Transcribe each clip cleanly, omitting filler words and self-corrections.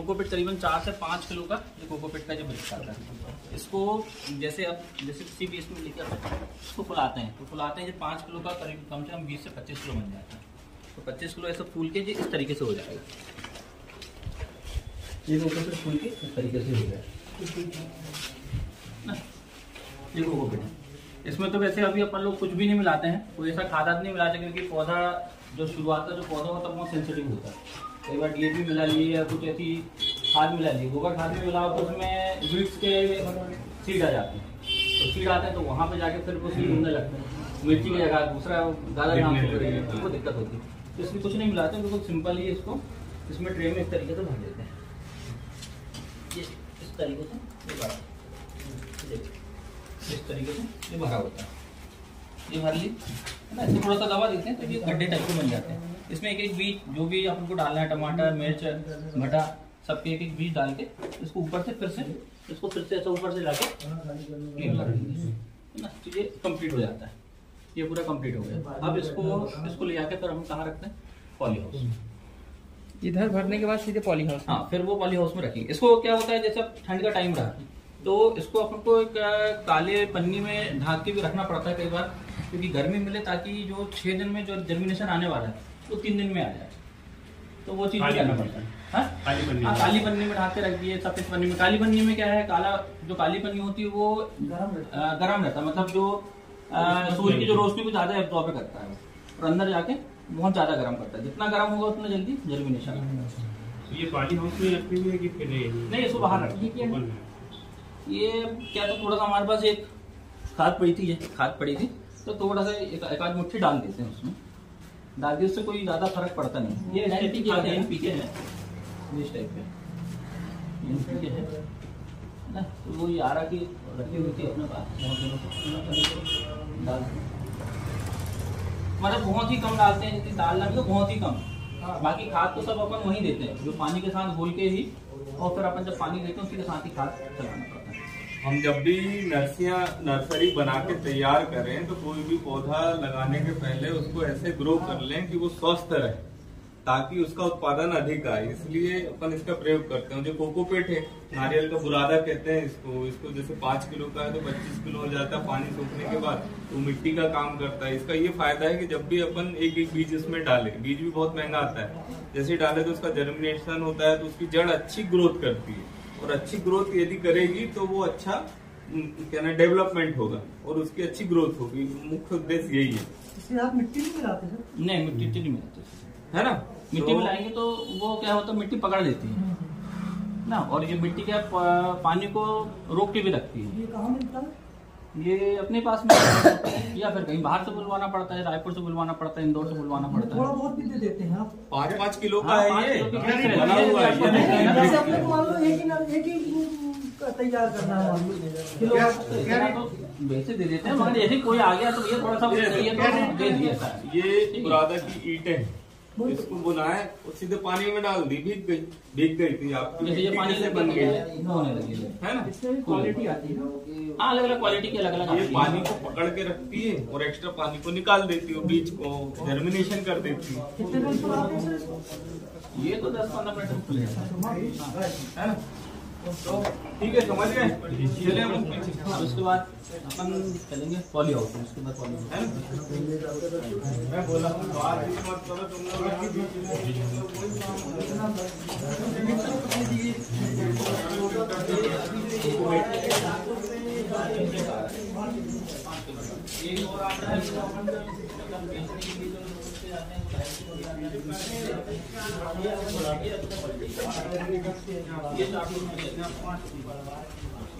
Cocopeat करीबन 4 से 5 kilo का ये कोकोपीट का जो ब्रिक्स आता है। इसको जैसे किसी भी इसमें लेकर इसको फुलाते हैं तो जो 5 किलो का करीब कम से कम 20 से 25 किलो बन जाता है। तो 25 किलो ऐसा फूल के इस तरीके से हो जाएगा। ये कोकोपीट फूल के इस तरीके से हो जाएगा। ये कोकोपीट है। इसमें तो वैसे अभी अपन लोग कुछ भी नहीं मिलाते हैं, कोई ऐसा खाद नहीं मिलाते, क्योंकि पौधा जो शुरुआत का जो पौधा होता है बहुत सेंसिटिव होता है। कई बार DAP मिला लिए या कुछ ऐसी खाद मिला ली, गोबर खाद भी मिलाओ तो उसमें वीड्स के सीड आ जाते हैं। तो सीड आते हैं तो वहाँ पे जाके फिर वो सीड उड़ने लगते हैं, मिर्ची की जगह दूसरा ज़्यादा नाम हो रही है तो वो दिक्कत होती है। तो इसमें कुछ नहीं मिलाते, बिल्कुल सिंपल ही इसको इसमें ट्रे में इस तरीके से भर देते हैं। ये इस तरीके से इस तरीके से ये भरा होता है। ये भर ली है ना, इसको थोड़ा सा दबा देते हैं तो ये गड्ढे टाइप के बन जाते हैं। इसमें एक एक बीज जो भी आपको डालना है, टमाटर, मिर्च, भटा, सबके एक एक बीज डाल के इसको ऊपर से फिर से ऐसा ऊपर से लाके क्लीन कर देंगे है ना। तो ये कंप्लीट हो जाता है, ये पूरा कंप्लीट हो गया। अब इसको ले आके फिर हम कहाँ रखते हैं, पॉली हाउस। इधर भरने के बाद सीधे पॉली हाउस। हाँ, फिर वो पॉली हाउस में रखेंगे। इसको क्या होता है, जैसे ठंड का टाइम रहा तो इसको अपन को एक काले पन्नी में ढाक के भी रखना पड़ता है कई बार, क्योंकि गर्मी मिले, ताकि जो 6 दिन में जो जर्मिनेशन आने वाला है वो 3 दिन में आ जाए। तो वो चीज भी करना पड़ता है। काली पन्नी में ढाक के रख दिए, सफेद पन्नी में। काली पन्नी में क्या है, जो काली पन्नी होती है वो गर्म रहता है, मतलब जो सूर्य की जो रोशनी को ज्यादा एब्जॉर्ब करता है और अंदर जाके बहुत ज्यादा गर्म करता है। जितना गर्म होगा उतना जल्दी जर्मिनेशन। ये पॉली हाउस में रखी हुई है कि फिर नहीं, इसको बाहर रखिए। ये क्या, तो थोड़ा सा हमारे पास एक खाद पड़ी थी तो थोड़ा सा एक आध मुट्ठी डाल देते हैं उसमें, डाल दिए, उससे कोई ज्यादा फर्क पड़ता नहीं। ये NPK है, इस टाइप के NPK है ना। तो वो 11 की रखी हुई थी अपने पास, मतलब बहुत ही कम डालते हैं, जितनी डालना भी तो बहुत ही कम। बाकी खाद तो सब अपन वही देते हैं, जो पानी के साथ घोल के ही, और फिर अपन जब पानी देते हैं उसके साथ ही खाद चलाना पड़ता है। हम जब भी नर्सरी बना के तैयार करें तो कोई भी पौधा लगाने के पहले उसको ऐसे ग्रो कर लें कि वो स्वस्थ रहे, ताकि उसका उत्पादन अधिक आए। इसलिए अपन इसका प्रयोग करते हैं। जो कोकोपीट है, नारियल का बुरादा कहते हैं इसको जैसे 5 किलो का है तो 25 किलो हो जाता है पानी सूखने के बाद, तो मिट्टी का काम करता है। इसका ये फायदा है कि जब भी अपन एक एक बीज इसमें डालें, बीज भी बहुत महंगा आता है, जैसे डाले तो उसका जर्मिनेशन होता है, तो उसकी जड़ अच्छी ग्रोथ करती है, और अच्छी ग्रोथ यदि करेगी तो वो अच्छा क्या ना डेवलपमेंट होगा और उसकी अच्छी ग्रोथ होगी। मुख्य उद्देश्य यही है। इसमें आप मिट्टी नहीं मिलाते सर? नहीं, मिट्टी नहीं मिलाते है ना। मिट्टी मिलाएंगे तो वो क्या होता है, मिट्टी पकड़ देती है ना, और ये मिट्टी क्या पानी को रोक के भी रखती है। ये कहाँ मिलता है? ये अपने पास में या फिर कहीं बाहर से बुलवाना पड़ता है, रायपुर से बुलवाना पड़ता है, इंदौर से बुलवाना पड़ता है। थोड़ा बहुत भी दे देते हैं आप? 5-5 किलो का है ये बना हुआ है। जैसे अपने को मान लो एक ही तैयार करना है, वैसे दे देते हैं, मगर यदि कोई आ गया तो ये थोड़ा सा दे दिया था। ये बुरादा की ईंटें, इसको बुनाए और सीधे पानी में डाल दी, भीग गई थी आपकी। ये पानी से बन गई है ना। इसमें क्वालिटी आती है। हाँ, अलग अलग क्वालिटी की अलग अलग। ये पानी को पकड़ के रखती है और एक्स्ट्रा पानी को निकाल देती है, बीज को जर्मिनेशन कर देती है। कितने दिन चलाते हैं सर इसको? ये तो 10-15 मिनट है ना। तो ठीक है, समझ गए। चले हम उसके बाद अपन चलेंगे पॉली हाउस में। उसके बाद पॉली हाउस मैं बोला बात मत करो तुम लोग।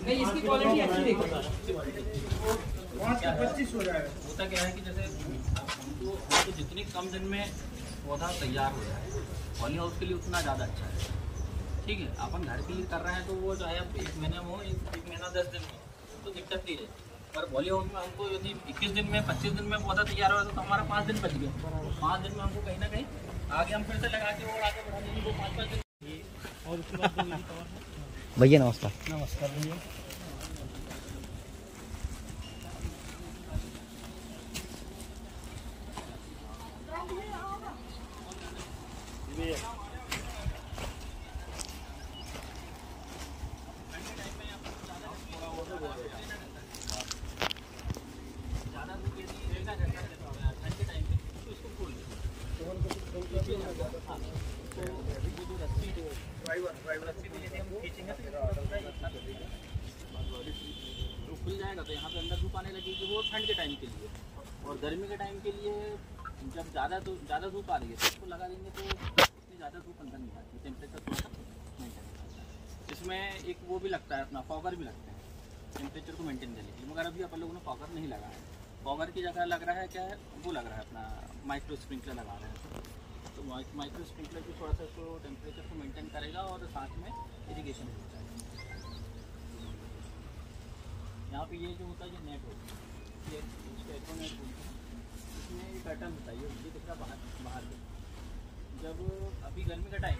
नहीं, इसकी क्वालिटी अच्छी देखो। 25 हो जाएगा। होता क्या है कि जैसे तो जितनी कम दिन में पौधा तैयार हो जाए, पॉली हाउस के लिए उतना ज़्यादा अच्छा है। ठीक है, अपन घर के लिए कर रहे हैं तो वो चाहे आप 1 महीने में हो, 1 महीना 10 दिन में, तो दिक्कत नहीं है। पर पॉली हाउस में हमको यदि 21 दिन में 25 दिन में पौधा तैयार हो तो हमारा 5 दिन बच गया। 5 दिन में हमको कहीं ना कहीं आगे हम फिर से लगा के और आगे बढ़ा देंगे, वो 5-5 दिन। और उसके बाद भैया नमस्कार। नमस्कार भैया। टाइम के लिए, और गर्मी के टाइम के लिए जब ज़्यादा धूप आ रही है तो इसको लगा देंगे तो इतनी ज़्यादा धूप अंदर नहीं आती, टेम्परेचर थोड़ा सा मेंटेन रहता है। इसमें एक वो भी लगता है अपना फॉगर भी लगता है टेम्परेचर को मेंटेन करने के लिए, मगर अभी अपन लोगों ने फॉगर नहीं लगा है। फॉगर की जगह लग रहा है क्या है, वो लग रहा है अपना माइक्रो स्प्रिंकलर लगा रहे हैं। तो माइक्रो स्प्रिंकलर भी थोड़ा सा इसको टेम्परेचर को मेंटेन करेगा और साथ में इरिगेशन भी होता है। यहाँ पे ये जो होता है जो नेट होता है, ये इसको एक्रो नेट बोलते हैं, इसमें ये पैटर्न होता है, ये दिख रहा बाहर के। जब अभी गर्मी का टाइम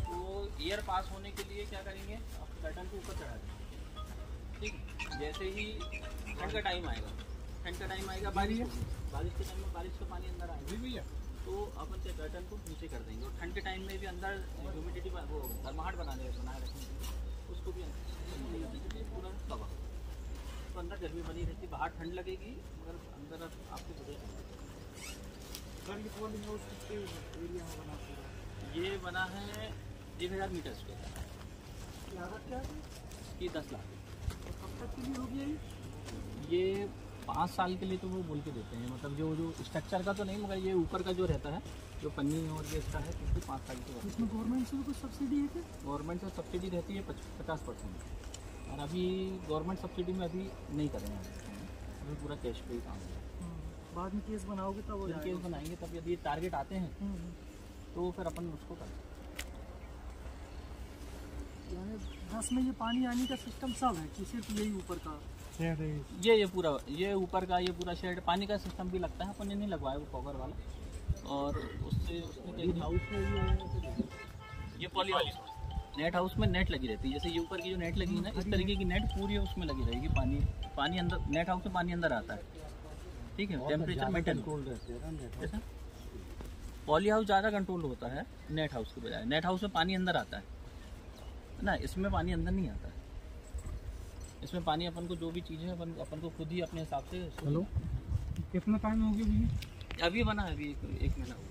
तो एयर पास होने के लिए क्या करेंगे, आप पैटर्न को ऊपर चढ़ा देंगे, ठीक। जैसे ही ठंड का टाइम आएगा, बारिश के टाइम में बारिश का पानी अंदर आएगा भैया, तो अपन के पैटर्न को नीचे कर देंगे। और ठंड के टाइम में भी अंदर ह्यूमिडिटी वो गर्माहट बनाए रखने के लिए उसको भी पूरा कवर, तो अंदर गर्मी बनी रहती, बाहर ठंड लगेगी मगर अंदर आपको बढ़िया। ये बना है 1000 मीटर स्क्वायर, लागत क्या है? ये 10 लाख। कब तक के लिए होगी ये 5 साल के लिए तो वो बोल के देते हैं, मतलब जो स्ट्रक्चर का तो नहीं, मगर ये ऊपर का जो रहता है जो पन्नी और ये इसका है, क्योंकि 5 साल की। इसमें गवर्नमेंट से भी कुछ सब्सिडी है क्या? गवर्नमेंट से सब्सिडी रहती है 50%, और अभी गवर्नमेंट सब्सिडी में अभी नहीं कर रहे हैं, अभी पूरा कैश पे ही काम है। बाद में केस बनाओगे तब जब केस बनाएंगे तब यदि टारगेट आते हैं तो फिर अपन उसको कर सकते हैं। यानी 10 में ये पानी आने का सिस्टम सब है कि सिर्फ यही ऊपर का ये पूरा ये ऊपर का ये पूरा शेड पानी का सिस्टम भी लगता है, अपन ने नहीं लगवाया वो कवर वाला। और उससे उसमें हाउस में ये पॉली हाउस नेट हाउस में नेट लगी रहती है, जैसे ये ऊपर की जो नेट लगी है ना, इस तरीके की नेट पूरी उसमें लगी रहेगी। पानी अंदर नेट हाउस में पानी अंदर आता है, ठीक है, टेम्परेचर मेंटेन रहता है। पॉली हाउस ज़्यादा कंट्रोल होता है नेट हाउस के बजाय। नेट हाउस में पानी अंदर आता है ना, इसमें पानी अंदर नहीं आता है। इसमें पानी अपन को जो भी चीज़ है अपन को खुद ही अपने हिसाब से। हेलो, कितना टाइम हो गया भैया? अभी बना है, अभी एक महीना हुआ।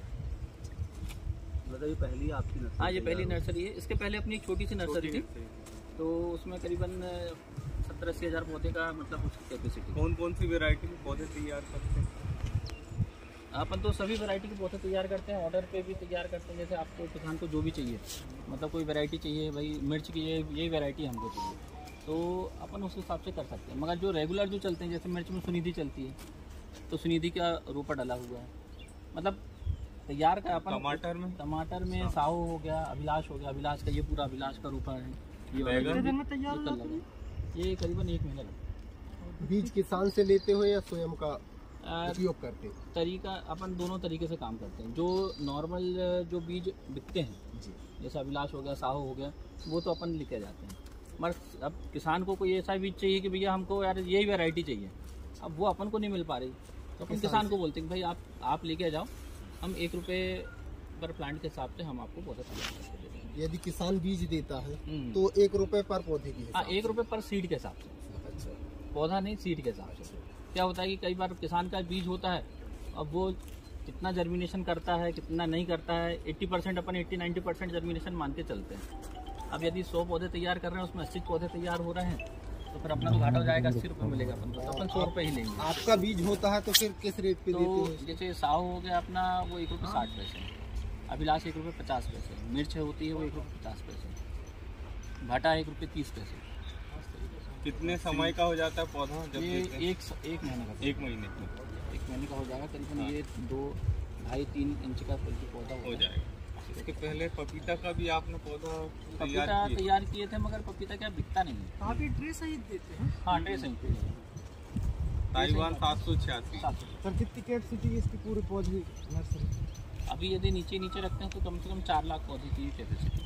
मतलब ये पहली आपकी नर्सरी? हाँ, ये पहली नर्सरी है। इसके पहले अपनी एक छोटी सी नर्सरी थी, तो उसमें करीबन 70-80 हज़ार पौधे का मतलब उसकी कैपेसिटी। कौन कौन सी वैरायटी के पौधे तैयार करते हैं? अपन तो सभी वैरायटी के पौधे तैयार करते हैं, ऑर्डर पे भी तैयार करते हैं। जैसे आपको किसान को जो भी चाहिए, मतलब कोई वैरायटी चाहिए, भाई मिर्च की यही वैरायटी हमको चाहिए, तो अपन उस हिसाब से कर सकते हैं। मगर जो रेगुलर जो चलते हैं, जैसे मिर्च में सुनिधि चलती है, तो सुनिधि का रोपा डाला हुआ है, मतलब तैयार का। अपन टमाटर में साहू हो गया, अभिलाष हो गया, अभिलाष का ये पूरा अभिलाष का रोपा है। ये तैयार ये करीबन 1 महीना लगता है। बीज किसान से लेते हो या स्वयं का उपयोग करते हैं? तरीका अपन दोनों तरीके से काम करते हैं। जो नॉर्मल जो बीज बिकते हैं जी, जैसे अभिलाष हो गया, साहू हो गया, वो तो अपन लेके जाते हैं। मगर अब किसान को कोई ऐसा बीज चाहिए कि भैया हमको यार यही वैरायटी चाहिए, अब वो अपन को नहीं मिल पा रही, तो अपन किसान को बोलते हैं कि भाई आप लेके जाओ, हम 1 रुपये पर प्लांट के हिसाब से हम आपको पौधा तैयार करके दे देंगे। यदि किसान बीज देता है तो 1 रुपए पर पौधे की? हाँ, 1 रुपये पर सीड के हिसाब से। अच्छा, पौधा नहीं, सीड के हिसाब से। क्या होता है कि कई बार किसान का बीज होता है, अब वो कितना जर्मिनेशन करता है कितना नहीं करता है, 80% अपन 80-90% जर्मिनेशन मान के चलते हैं। अब यदि 100 पौधे तैयार कर रहे हैं, उसमें 80 पौधे तैयार हो रहे हैं, तो फिर अपना तो घाटा हो जाएगा, 80 रुपये मिलेगा अपन को, तो अपन 100 रुपये ही लेंगे। आपका बीज होता है तो फिर किस रेट पे तो देते हैं? जैसे साहू हो गया अपना, वो 1 रुपये 60 पैसे, अभिलाष 1 रुपये 50 पैसे, मिर्च होती है वो 1 रुपये 50 पैसे, भाटा 1 रुपये 30 पैसे। कितने समय का हो जाता है पौधा जब ये देते हैं? एक महीने का, 1 महीने का 1 महीने का हो जाएगा करीबन। ये 2-2.5-3 इंच का पौधा हो जाएगा। इसके पहले पपीता का भी आपने पौधा पपीता तैयार किए थे, मगर पपीता क्या बिकता नहीं है। आप ये ट्रे सहित देते हैं? हाँ, ट्रे सहित ताइवान 786। सर, कितनी कैपेसिटी है इसकी पूरे पौधे नर्सरी? अभी यदि नीचे रखते हैं तो कम से कम 4 लाख पौधे की कैपेसिटी है।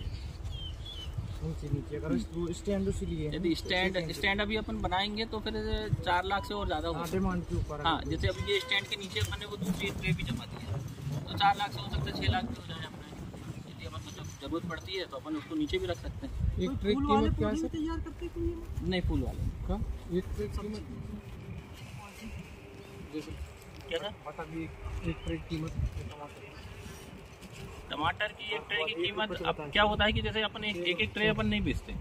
नीचे अगर स्टैंड उसी लिए यदि स्टैंड अभी अपन बनाएंगे तो फिर 4 लाख से और ज़्यादा होगा, डिमांड के ऊपर। हाँ, जैसे अभी ये स्टैंड के नीचे अपन ने वो दूसरी ट्रे भी जमा दी है, तो 4 लाख से हो सकता है 6 लाख भी हो जाए अपने। यदि अपन को जब जरूरत पड़ती है तो अपन उसको नीचे भी रख सकते हैं। एक ट्रे की कीमत क्या है? तैयार करते हैं नहीं, फूल वाले का एक ट्रे की कीमत क्या था? बता भी एक ट्रे की कीमत टमाटर की एक ट्रे की कीमत। अब क्या होता है कि जैसे अपन एक ट्रे अपन नहीं बेचते,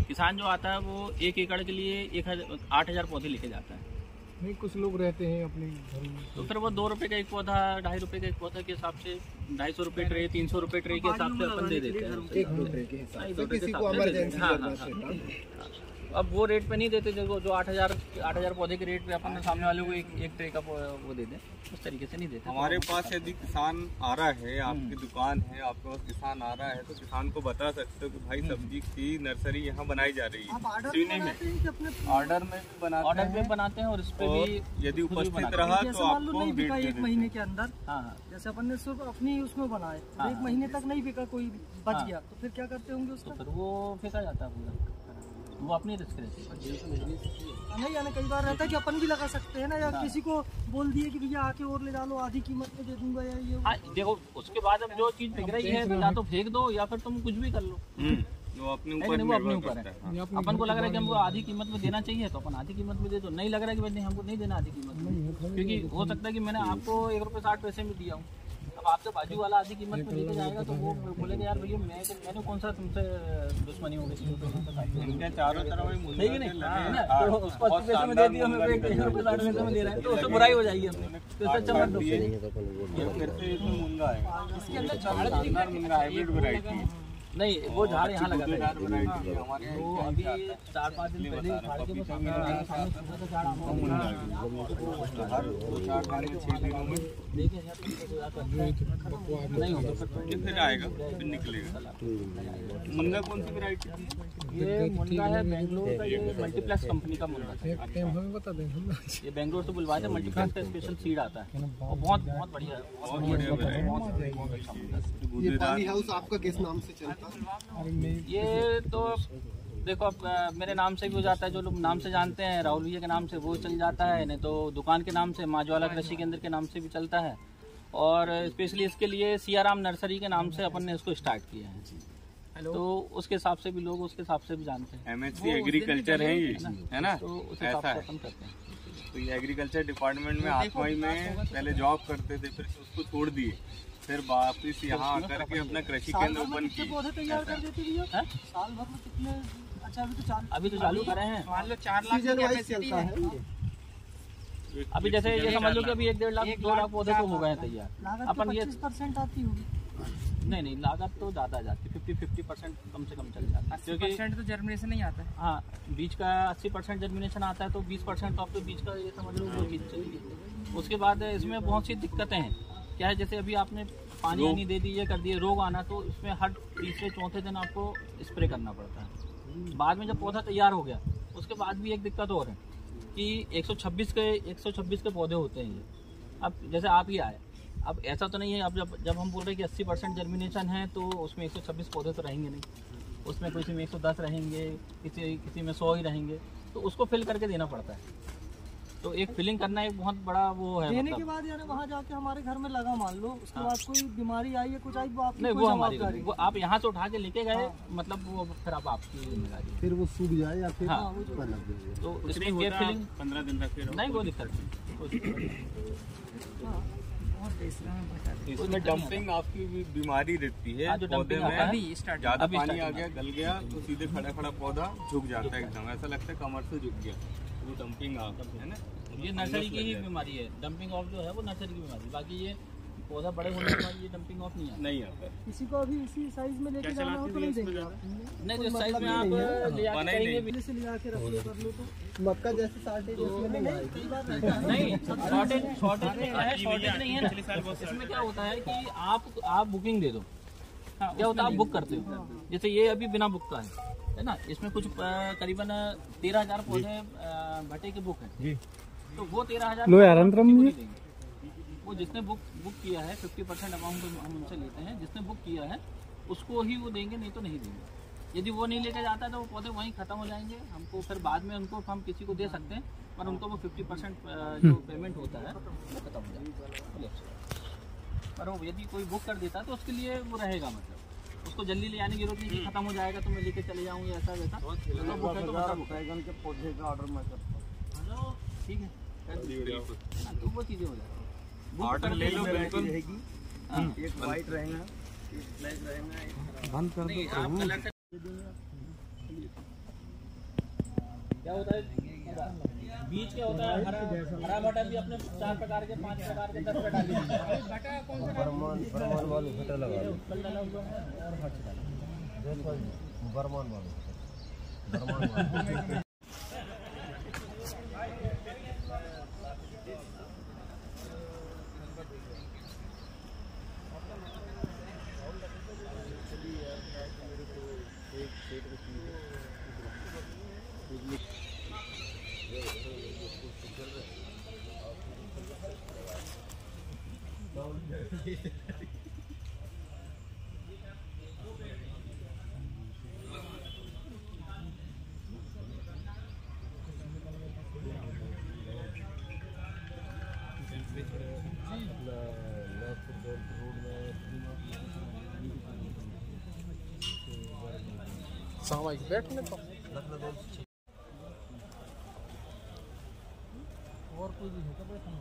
किसान जो आता है वो 1 एकड़ के लिए 8,000 पौधे लेके जाता है, नहीं, कुछ लोग रहते हैं अपने घर में। तो फिर वो 2 रुपए का एक पौधा, 2.5 रुपए का एक पौधा के हिसाब से 250 रुपए ट्रे, 300 रुपए ट्रे के हिसाब से अपन दे देते हैं। 1-2 ट्रे के हिसाब से किसी को इमरजेंसी जरूरत है। अब वो रेट पे नहीं देते जो 8,000 पौधे के रेट पे अपन सामने वाले को एक ट्रे का वो दे दें, उस तरीके से नहीं देते। हमारे पास यदि किसान आ रहा है, आपकी दुकान है, आपके पास किसान आ रहा है, तो किसान को बता सकते हो कि भाई सब्जी की नर्सरी यहाँ बनाई जा रही है। सिवनी में ऑर्डर में भी बनाते हैं और इस पे भी यदि उपस्थित रहा तो आपको एक महीने के अंदर, हाँ, जैसे अपन ने सिर्फ अपनी उसमें बनाए, एक महीने तक नहीं बिका, कोई बच गया, तो फिर क्या करते होंगे उसका? तो फिर वो फेंका जाता है पूरा, वो अपनी रिस्क रहती है। नहीं, यानी कई बार रहता है कि अपन भी लगा सकते हैं ना, या किसी को बोल दिए कि भैया आके और ले डालो, आधी कीमत में दे दूंगा, या ये। हाँ, देखो उसके बाद अब जो चीज बिक रही है तो या तो फेंक दो या फिर तुम कुछ भी कर लो, वो अपने ऊपर है। अपन को लग रहा है कि हमको आधी कीमत में देना चाहिए तो अपन आधी कीमत में दे दो, नहीं लग रहा है कि भाई नहीं हमको नहीं देना आधी कीमत में, क्योंकि हो सकता है कि मैंने आपको 1 रुपये 60 पैसे में दिया हूँ, अब आपसे बाजू वाला आधी कीमत में लेके जाएगा तो वो बोलेगा यार भैया मैंने कौन सा तुमसे दुश्मनी हो गई, चारों तरफ सही है नहीं, तो उसको 80 पैसे में दे दिया, मैं 1 रुपये 60 पैसे में दे रहा है तो उससे बुराई हो जाएगी हमने, तो इससे अच्छा मत दो। इसके अंदर मुनगा हाइब्रिड वैरायटी है। नहीं, वो झाड़ यहाँ लगा था, तो अभी 4-5 दिन पहले झाड़ के बस सामने छोटा सा झाड़ नहीं होगा, फिर आएगा, फिर निकलेगा। मुनगा कौन सी वैरायटी है? ये मुनगा है बेंगलोर का, ये मल्टीप्लेक्स कंपनी का मुनगा है। हमें बता दें, ये बेंगलोर से बुलवाए थे, मल्टीप्लेक्स का स्पेशल सीड आता है और बहुत बढ़िया है, बहुत बढ़िया। ये पानी हाउस आपका किस नाम से चलता है? ये तो देखो अब मेरे नाम से भी हो जाता है, जो लोग नाम से जानते हैं राहुल भैया के नाम से वो चल जाता है, नहीं तो दुकान के नाम से माजवाला कृषि केंद्र के नाम से भी चलता है, और स्पेशली इसके लिए सियाराम नर्सरी के नाम से अपन ने इसको स्टार्ट किया है, तो उसके हिसाब से भी लोग उसके हिसाब से भी जानते हैं। MSc एग्रीकल्चर है ये, है ना? तो उस हिसाब से अपन करते हैं। तो ये एग्रीकल्चर डिपार्टमेंट में आत्माई में पहले जॉब करते थे, फिर उसको छोड़ दिए, फिर वापिस यहाँ आकर के अपना कृषि केंद्र ओपन किया। पौधे तैयार कर देते भैया साल भर में कितने? अच्छा, अभी तो चालू करे हैं, मान लो 4 लाख सीजन वाइज चलता है। अभी जैसे ये समझ लो कि अभी 1-1.5 लाख 2 लाख पौधे तो हो गए हैं तैयार। लागत अपन ये 25% आती होगी। नहीं, लागत तो ज्यादा आ जाती है, 50% कम से कम चल जाता है, 80% तो जर्मिनेशन नहीं आता है। हाँ, बीज का 80% जर्मिनेशन आता है, तो 20% तो आपके बीज का ये समझ लो वो चीज चाहिए। उसके बाद इसमें बहुत सी दिक्कतें हैं, क्या है जैसे अभी आपने पानी नहीं दे दी, ये कर दिए, रोग आना, तो इसमें हर 3-4 दिन आपको स्प्रे करना पड़ता है। बाद में जब पौधा तैयार हो गया उसके बाद भी एक दिक्कत और है कि 126 के पौधे होते हैं ये। अब जैसे आप ही आए, अब ऐसा तो नहीं है, अब जब हम बोल रहे हैं कि 80% जर्मिनेशन है तो उसमें 126 पौधे तो रहेंगे नहीं, उसमें किसी में 110 रहेंगे, किसी में 100 ही रहेंगे, तो उसको फिल करके देना पड़ता है। तो एक फिलिंग करना एक बहुत बड़ा वो है। देने के बाद यानी वहाँ जाके हमारे घर में लगा मान लो, उसके बाद कोई बीमारी आई है कुछ आई, वो आपकी नहीं, कोई वो हमारी जवाबदारी? वो आप यहाँ से उठा के लेके गए, मतलब वो फिर आप आपकी जिम्मेदारी है। फिर वो सूख जाए या फिर हाँ, लग जाए। तो इसमें केयर फिलिंग 15 दिन तक फिर नहीं, कोई दिक्कत नहीं। उसमें डंपिंग आपकी भी बीमारी रहती है। हाँ, जो पौधे dumping में आता है, ज्यादा अभी पानी आ starting गया, गल गया, तो सीधे खड़ा पौधा झुक जाता है एकदम, ऐसा लगता है कमर से झुक गया, वो डंपिंग आप है ना। ये नर्सरी की ही बीमारी है, डंपिंग ऑफ जो है वो नर्सरी की बीमारी, बाकी ये पौधा बड़े होने के बाद ये डंपिंग ऑफ नहीं आता। नहीं आता। किसी को अभी इसी साइज में लेके जाना हो तो नहीं देंगे आप? नहीं, जिस साइज में आप ले आके करेंगे भी से ले आके रख लो, कर लो तो मक्का जैसे शॉर्टेज उसमें नहीं आएगी। नहीं, शॉर्टेज नहीं है ना। इसमें क्या होता है कि आप बुकिंग दे दो, क्या होता है आप बुक करते हो, जैसे ये अभी बिना बुक का है ना, इसमें कुछ करीबन 13,000 पौधे भटे के बुक है, तो वो 13,000 वो जिसने बुक किया है 50% अमाउंट हम उनसे लेते हैं, जिसने बुक किया है उसको ही वो देंगे, नहीं तो नहीं देंगे। यदि वो नहीं लेकर जाता तो वो पौधे वहीं ख़त्म हो जाएंगे, हमको फिर बाद में उनको हम किसी को दे सकते हैं, पर उनको वो 50% जो पेमेंट होता है वो खत्म हो जाएगा। पर वो यदि कोई बुक कर देता है तो उसके लिए वो रहेगा, मतलब उसको जल्दी ले जाने की जरूरत नहीं कि खत्म हो जाएगा तो मैं लेके चले जाऊँ ऐसा वैसा, तो पौधे का ऑर्डर मैं करता हूँ। ठीक है, तो वो चीज़ें हो जाएगी। ऑर्डर ले लो बिल्कुल। एक वाइट रहेगा, एक ब्लैक रहेगा, बंद कर दो। आप कलर से क्या होता है बीज क्या होता है, हरा मटर भी अपने 4 प्रकार के 5 प्रकार के 10 प्रकार के बर्मान वालू फटा लगा कल डाला हुआ है और हट डाला बर्मान वालू सामाजिक बैठने को और कोई भी है तो बैठना